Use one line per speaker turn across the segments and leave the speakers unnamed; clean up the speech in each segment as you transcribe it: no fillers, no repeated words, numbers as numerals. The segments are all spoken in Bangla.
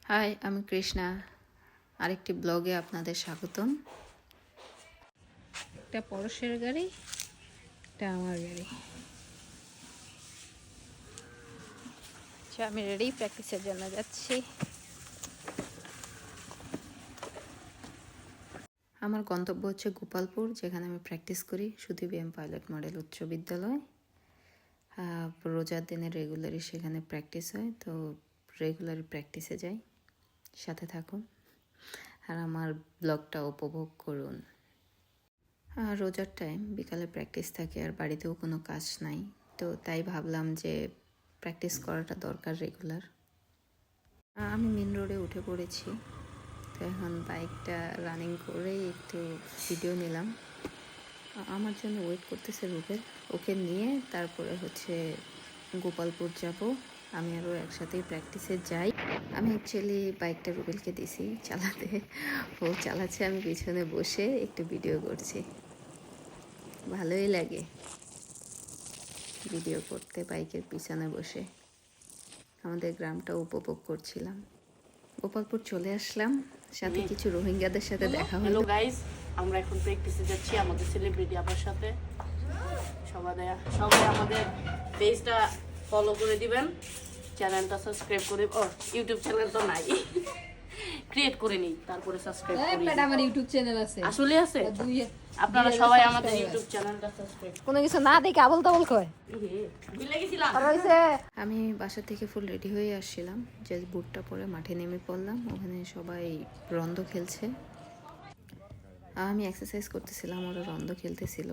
হাই, আমি কৃষ্ণা। আরেকটি ব্লগে আপনাদের স্বাগতম। একটা পরশের গাড়ি, এটা আমার গাড়ি। আচ্ছা, আমি রেডি, প্র্যাকটিসের জন্য যাচ্ছি। আমার গন্তব্য হচ্ছে গোপালপুর, যেখানে আমি প্র্যাকটিস করি সুদীপ এম পাইলট মডেল উচ্চ বিদ্যালয়। রোজার দিনে রেগুলারই সেখানে প্র্যাকটিস হয়, তো রেগুলার প্র্যাকটিসে যাই। সাথে থাকুন আর আমার ব্লগটা উপভোগ করুন। রোজার টাইম বিকালে প্র্যাকটিস থাকে আর বাড়িতেও কোনো কাজ নাই, তো তাই ভাবলাম যে প্র্যাকটিস করাটা দরকার রেগুলার। আমি মেন রোডে উঠে পড়েছি, তো এখন বাইকটা রানিং করেই একটু ভিডিও নিলাম। আমার জন্য ওয়েট করতেছে রুবেল, ওকে নিয়ে তারপরে হচ্ছে গোপালপুর যাব। আমি আরও একসাথেই প্র্যাকটিসে যাই। আমি অ্যাকচুয়ালি বাইকটা রুবেলকে দিছি চালাতে, ও চালাচ্ছে, আমি পিছনে বসে একটু ভিডিও করছি। ভালোই লাগে ভিডিও করতে বাইকের পিছনে বসে। আমাদের গ্রামটা উপভোগ করছিলাম। গোপালপুর চলে আসলাম, সাথে কিছু রোহিঙ্গাদের সাথে দেখা হলো।
হ্যালো গাইস, আমরা এখন প্র্যাকটিসে যাচ্ছি আমাদের সেলিব্রিটি আপার সাথে। সবাই আমাদের পেজটা ফলো করে দিবেন, চ্যানেলটা সাবস্ক্রাইব করে, ইউটিউব চ্যানেল তো নাই, ক্রিয়েট করে নিই, তারপরে সাবস্ক্রাইব করি।
আমার ইউটিউব চ্যানেল আছে,
আসলে আছে, আপনারা সবাই আমাদের ইউটিউব চ্যানেলটা সাবস্ক্রাইব
কোনো কিছু না দেখে আবল তাবল কয়।
ভুলে গেছিলাম।
আমি বাসা থেকে ফুল রেডি হয়ে আসছিলাম, যে বুটটা পরে মাঠে নেমে পড়লাম। ওখানে সবাই রন্ধ খেলছে, আমি এক্সারসাইজ করতেছিলাম, ওরা রন্ধ খেলতেছিল।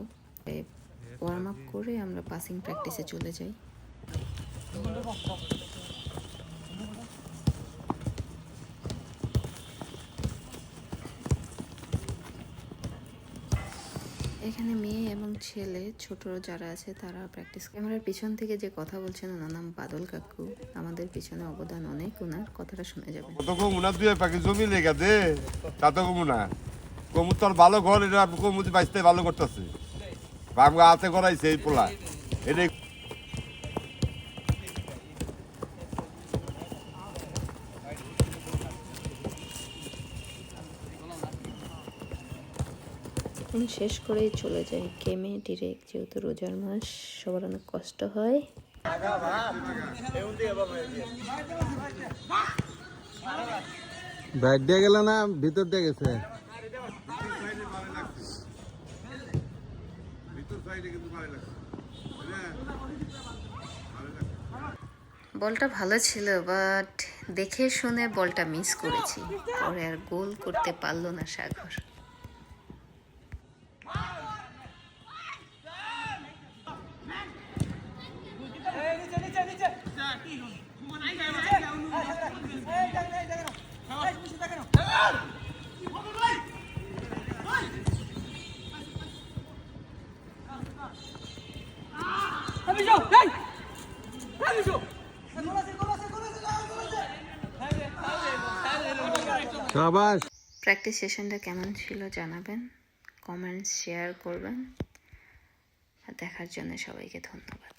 ওয়ার্ম আপ করে আমরা পাসিং প্র্যাকটিসে চলে যাই। এখানে মেয়ে এবং ছেলে ছোট যারা আছে তারা প্র্যাকটিস। ক্যামেরার পিছন থেকে যে কথা বলছেন ওনার নাম বাদল কাকু। আমাদের পিছনে অবদান অনেক, ওনার কথাটা শুনে যাবেন।
কত কমুনা দুই পাখি জমি লেগে দে তাতে কমুনা কমুতর ভালো ঘর, এটা কমুতি বাইসতে ভালো করতেছে, বাংলা হাতে করাইছে এই পোলা এটা।
শেষ করেই চলে যাই কেমে ডিরেক্ট, যেহেতু রোজার মাস, সবার অনেক কষ্ট হয়।
বাইর দিয়ে গেল না ভিতর দিয়ে গেছে?
বলটা ভালো ছিল, বাট দেখে শুনে বলটা মিস করেছি। পরে আর গোল করতে পারলো না সাগর।
শাবাশ।
প্র্যাকটিস সেশনটা কেমন ছিল জানাবেন, কমেন্টস শেয়ার করবেন। আর দেখার জন্য সবাইকে ধন্যবাদ।